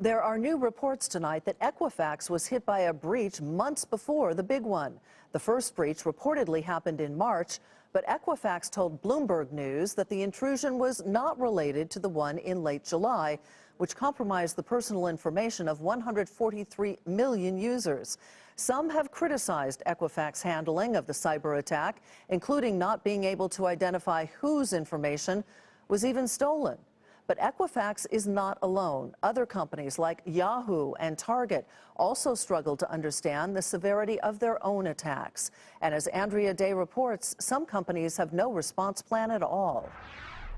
There are new reports tonight that Equifax was hit by a breach months before the big one. The first breach reportedly happened in March, but Equifax told Bloomberg News that the intrusion was not related to the one in late July, which compromised the personal information of 143 million users. Some have criticized Equifax's handling of the cyber attack, including not being able to identify whose information was even stolen. But Equifax is not alone. Other companies like Yahoo and Target also struggle to understand the severity of their own attacks. And as Andrea Day reports, some companies have no response plan at all.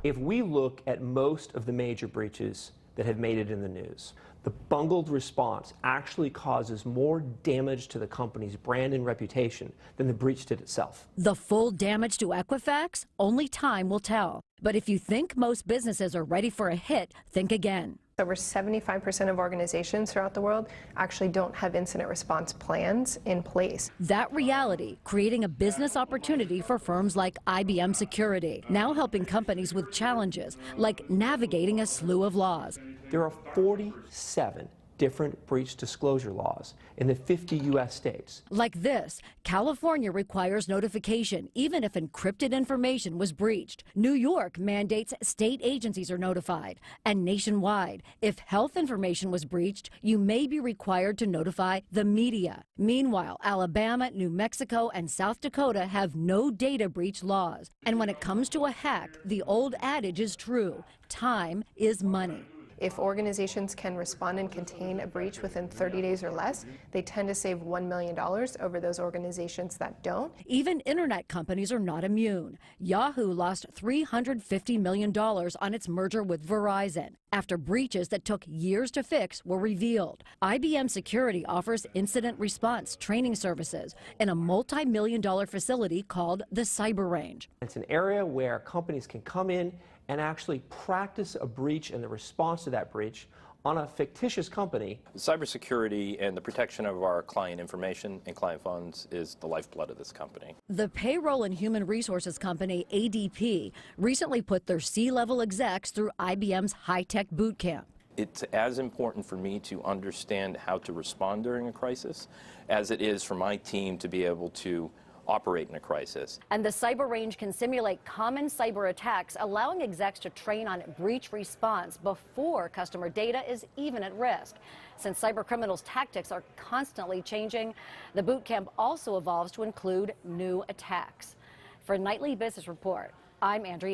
If we look at most of the major breaches that have made it in the news, the bungled response actually causes more damage to the company's brand and reputation than the breach did itself. The full damage to Equifax? Only time will tell. But if you think most businesses are ready for a hit, think again. Over 75% of organizations throughout the world actually don't have incident response plans in place. That reality creating a business opportunity for firms like IBM Security, now helping companies with challenges like navigating a slew of laws. There are 47 different breach disclosure laws in the 50 U.S. states. Like this, California requires notification even if encrypted information was breached. New York mandates state agencies are notified. And nationwide, if health information was breached, you may be required to notify the media. Meanwhile, Alabama, New Mexico, and South Dakota have no data breach laws. And when it comes to a hack, the old adage is true: time is money. If organizations can respond and contain a breach within 30 days or less, they tend to save $1 million over those organizations that don't. Even internet companies are not immune. Yahoo lost $350 million on its merger with Verizon after breaches that took years to fix were revealed. IBM Security offers incident response training services in a multi-million-dollar facility called the Cyber Range. It's an area where companies can come in and actually practice a breach and the response to that breach on a fictitious company. Cybersecurity and the protection of our client information and client funds is the lifeblood of this company. The payroll and human resources company ADP recently put their C-level execs through IBM's high-tech boot camp. It's as important for me to understand how to respond during a crisis as it is for my team to be able to operate in a crisis. And the Cyber Range can simulate common cyber attacks, allowing execs to train on breach response before customer data is even at risk. Since cyber criminals' tactics are constantly changing, the boot camp also evolves to include new attacks. For Nightly Business Report, I'm Andrea.